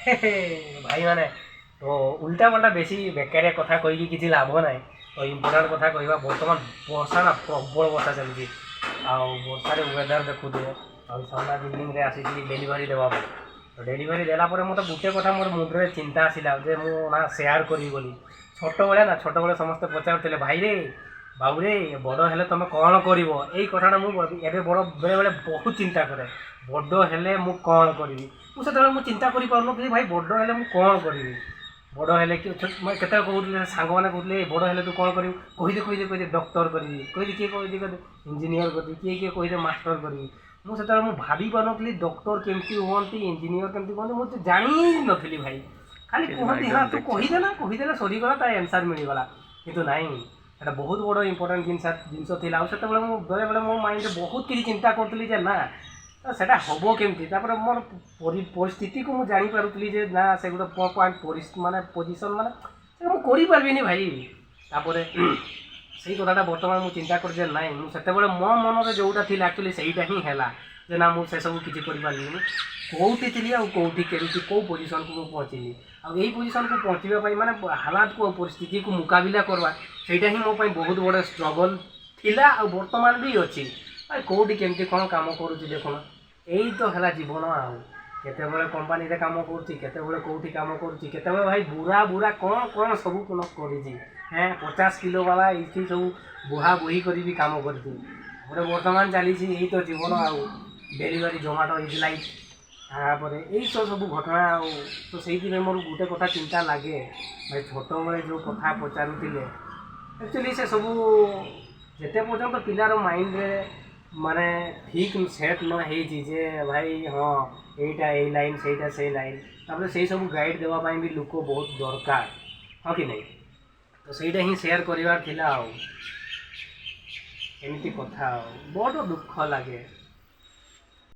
ଭାଇ ମାନେ ତ ଉଲ୍ଟା ପାଲ୍ଟା ବେଶୀ ବେକାରିଆ କଥା କହିକି କିଛି ଲାଭ ନାହିଁ। ତ ଇମ୍ପୋର୍ଟାଣ୍ଟ କଥା କହିବା ବର୍ତ୍ତମାନ ବର୍ଷା ନା ପ୍ରବଳ ବର୍ଷା ଚାଲିଛି। ଆଉ ବର୍ଷାରେ ୱେଦର ଦେଖୁଥିବ। ଆଉ ସନ୍ଧ୍ୟା ଇଭିନିଂରେ ଆସିଥିଲି ଡେଲିଭରି ଦେବା ପାଇଁ। ତ ଡେଲିଭରି ଦେଲା ପରେ ମୋତେ ଗୋଟେ କଥା ମୋର ମୁଣ୍ଡରେ ଚିନ୍ତା ଆସିଲା ଯେ ମୁଁ ନା ସେୟାର କରିବି ବୋଲି। ଛୋଟବେଳେ ସମସ୍ତେ ପଚାରୁଥିଲେ ଭାଇରେ ବାବୁରେ ବଡ଼ ହେଲେ ତୁମେ କ'ଣ କରିବ? ଏଇ କଥାଟା ମୁଁ ଏବେ ବେଳେବେଳେ ବହୁତ ଚିନ୍ତା କରେ। ବଡ଼ ହେଲେ ମୁଁ କ'ଣ କରିବି? ମୁଁ ସେତେବେଳେ ଚିନ୍ତା କରିପାରୁନଥିଲି ଭାଇ ବଡ଼ ହେଲେ ମୁଁ କ'ଣ କରିବି? ବଡ଼ ହେଲେ କେତେବେଳେ କହୁଥିଲେ ସାଙ୍ଗମାନେ କହୁଥିଲେ ବଡ଼ ହେଲେ ତୁ କ'ଣ କରିବୁ? କହିଦେ ଡକ୍ଟର କରିବି, କିଏ କହିଦେ ଇଞ୍ଜିନିୟର କରିବି, କିଏ କହିଦେ ମାଷ୍ଟର କରିବି। ମୁଁ ସେତେବେଳେ ଭାବି ପାରୁନଥିଲି ଡକ୍ଟର କେମିତି ହୁଅନ୍ତି, ଇଞ୍ଜିନିୟର କେମିତି ହୁଅନ୍ତି, ମୁଁ ତ ଜାଣି ହିଁ ନଥିଲି ଭାଇ। ଖାଲି କୁହନ୍ତି ହଁ ତୁ କହିଦେଲେ ସରିଗଲା, ତା ଆନ୍ସର ମିଳିଗଲା। କିନ୍ତୁ ନାଇଁ, ଏଇଟା ବହୁତ ବଡ଼ ଇମ୍ପୋର୍ଟାଣ୍ଟ ଜିନିଷ ଥିଲା। ଆଉ ସେତେବେଳେ ମୁଁ ବେଳେବେଳେ ମୋ ମାଇଣ୍ଡରେ ବହୁତ କିଛି ଚିନ୍ତା କରୁଥିଲି ଯେ ନା ସେଇଟା ହେବ କେମିତି। ତାପରେ ମୋର ପରିସ୍ଥିତିକୁ ମୁଁ ଜାଣିପାରୁଥିଲି ଯେ ନା ସେଗୁଡ଼ା ମାନେ ପୋଜିସନ୍ ମାନେ ସେଟା ମୁଁ କରିପାରିବିନି ଭାଇ। ତାପରେ ସେଇ କଥାଟା ବର୍ତ୍ତମାନ ମୁଁ ଚିନ୍ତା କରୁଛି ଯେ ନାଇଁ, ମୁଁ ସେତେବେଳେ ମୋ ମନରେ ଯେଉଁଟା ଥିଲା ଆକ୍ଚୁଆଲି ସେଇଟା ହିଁ ହେଲା ଯେ ନା ମୁଁ ସେସବୁ କିଛି କରିପାରିବିନି। କେଉଁଠି ଥିଲି ଆଉ କେମିତି କେଉଁ ପୋଜିସନ୍କୁ ମୁଁ ପହଞ୍ଚିଲି। ଆଉ ଏଇ ପୋଜିସନ୍କୁ ପହଞ୍ଚିବା ପାଇଁ ମାନେ ହାଲାତକୁ ଆଉ ପରିସ୍ଥିତିକୁ ମୁକାବିଲା କରିବା, ସେଇଟା ହିଁ ମୋ ପାଇଁ ବହୁତ ବଡ଼ ଷ୍ଟ୍ରଗଲ୍ ଥିଲା। ଆଉ ବର୍ତ୍ତମାନ ବି ଅଛି। କେଉଁଠି କେମିତି କ'ଣ କାମ କରୁଛି ଦେଖୁନ, ଏଇ ତ ହେଲା ଜୀବନ। ଆଉ କେତେବେଳେ କମ୍ପାନୀରେ କାମ କରୁଛି, କେତେବେଳେ କେଉଁଠି କାମ କରୁଛି, କେତେବେଳେ ଭାଇ ବୁରା କ'ଣ ସବୁ କରିଛି। 50 କିଲୋ ବାଲା ଏଇଠି ସବୁ ବୁହା ବୁହି କରି ବି କାମ କରିଛି। ଗୋଟେ ବର୍ତ୍ତମାନ ଚାଲିଛି ଏଇ ତ ଜୀବନ। ଆଉ ଡେଲିଭରି ଜୋମାଟୋ ଇଜ୍ ଲାଇଫ୍। ତାପରେ ଏଇ ସବୁ ଘଟଣା। ଆଉ ତ ସେଇଥିପାଇଁ ମୋର ଗୋଟେ କଥା ଚିନ୍ତା ଲାଗେ ଭାଇ, ଛୋଟବେଳେ ଯେଉଁ କଥା ପଚାରୁଥିଲେ ଆକ୍ଚୁଆଲି ସେ ସବୁ ଯେତେ ପର୍ଯ୍ୟନ୍ତ ପିଲାର ମାଇଣ୍ଡରେ ମାନେ ଠିକ୍ ସେଟ୍ ନ ହେଇଛି ଯେ ଭାଇ ହଁ ଏଇଟା ଏଇ ଲାଇନ୍, ସେଇଟା ସେଇ ଲାଇନ୍, ତାପରେ ସେଇ ସବୁ ଗାଇଡ଼୍ ଦେବା ପାଇଁ ବି ଲୋକ ବହୁତ ଦରକାର, ହଁ କି ନାହିଁ? ତ ସେଇଟା ହିଁ ସେୟାର କରିବାର ଥିଲା। ଆଉ ଏମିତି କଥା, ଆଉ ବଡ଼ ଦୁଃଖ ଲାଗେ।